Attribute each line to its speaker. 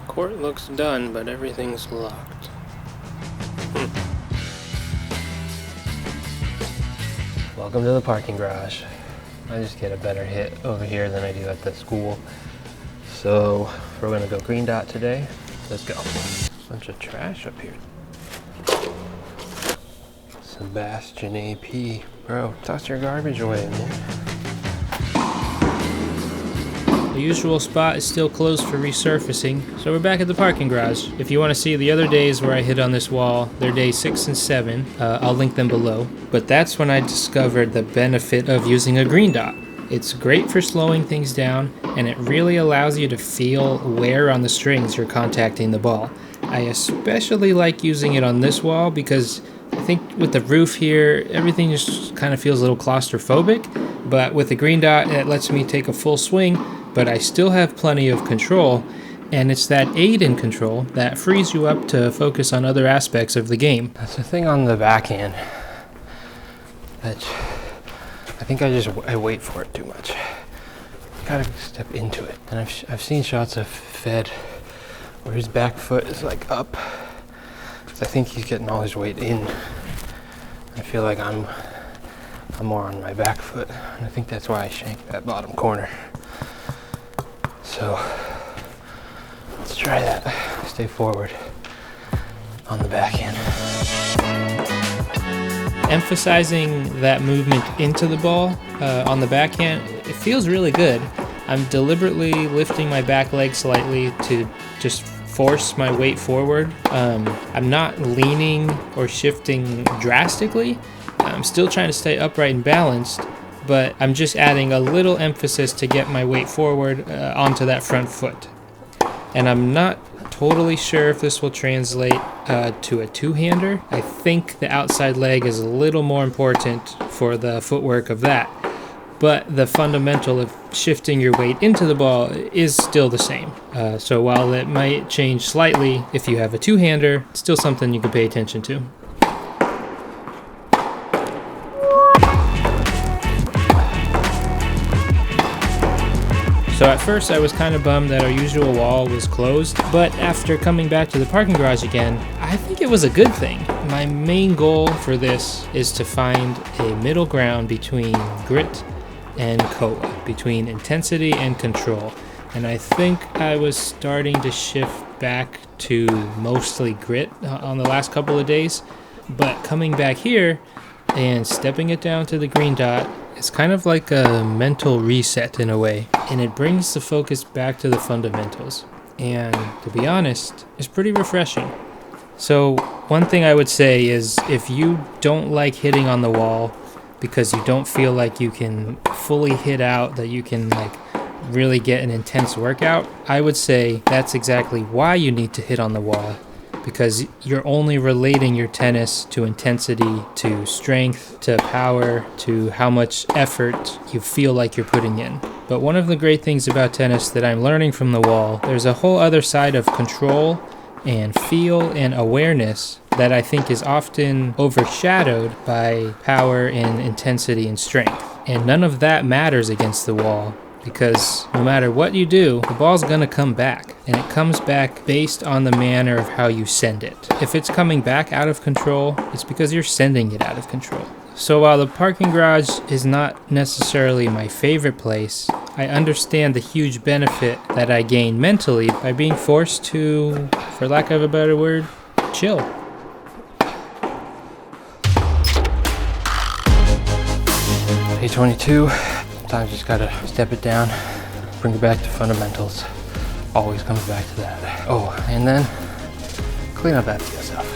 Speaker 1: Court looks done, but everything's locked. Welcome to the parking garage. I just get a better hit over here than I do at the school. So we're gonna go green dot today. Let's go. Bunch of trash up here. Sebastian AP. Bro, toss your garbage away, man.
Speaker 2: The usual spot is still closed for resurfacing, so we're back at the parking garage. If you want to see the other days where I hit on this wall, they're days 6 and 7. I'll link them below. But that's when I discovered the benefit of using a green dot. It's great for slowing things down, and it really allows you to feel where on the strings you're contacting the ball. I especially like using it on this wall because I think with the roof here, everything just kind of feels a little claustrophobic. But with the green dot, it lets me take a full swing, but I still have plenty of control, and it's that aid in control that frees you up to focus on other aspects of the game.
Speaker 1: That's the thing on the backhand that I think I wait for it too much. Gotta step into it. And I've seen shots of Fed where his back foot is like up. I think he's getting all his weight in. I feel like I'm more on my back foot, and I think that's why I shanked that bottom corner. So let's try that. Stay forward on the backhand.
Speaker 2: Emphasizing that movement into the ball on the backhand, it feels really good. I'm deliberately lifting my back leg slightly to just force my weight forward. I'm not leaning or shifting drastically. I'm still trying to stay upright and balanced, but I'm just adding a little emphasis to get my weight forward onto that front foot. And I'm not totally sure if this will translate to a two-hander. I think the outside leg is a little more important for the footwork of that. But the fundamental of shifting your weight into the ball is still the same. So while it might change slightly if you have a two-hander, it's still something you can pay attention to. So at first I was kind of bummed that our usual wall was closed, but after coming back to the parking garage again, I think it was a good thing. My main goal for this is to find a middle ground between grit and koa, between intensity and control. And I think I was starting to shift back to mostly grit on the last couple of days, but coming back here and stepping it down to the green dot, it's kind of like a mental reset in a way, and it brings the focus back to the fundamentals. And to be honest, it's pretty refreshing. So one thing I would say is if you don't like hitting on the wall because you don't feel like you can fully hit out, that you can like really get an intense workout, I would say that's exactly why you need to hit on the wall. Because you're only relating your tennis to intensity, to strength, to power, to how much effort you feel like you're putting in. But one of the great things about tennis that I'm learning from the wall, there's a whole other side of control and feel and awareness that I think is often overshadowed by power and intensity and strength. And none of that matters against the wall. Because no matter what you do, the ball's gonna come back, and it comes back based on the manner of how you send it. If it's coming back out of control, it's because you're sending it out of control. So while the parking garage is not necessarily my favorite place, I understand the huge benefit that I gain mentally by being forced to, for lack of a better word, chill.
Speaker 1: P22. Sometimes you just gotta step it down, bring it back to fundamentals. Always comes back to that. Oh, and then clean up that stuff.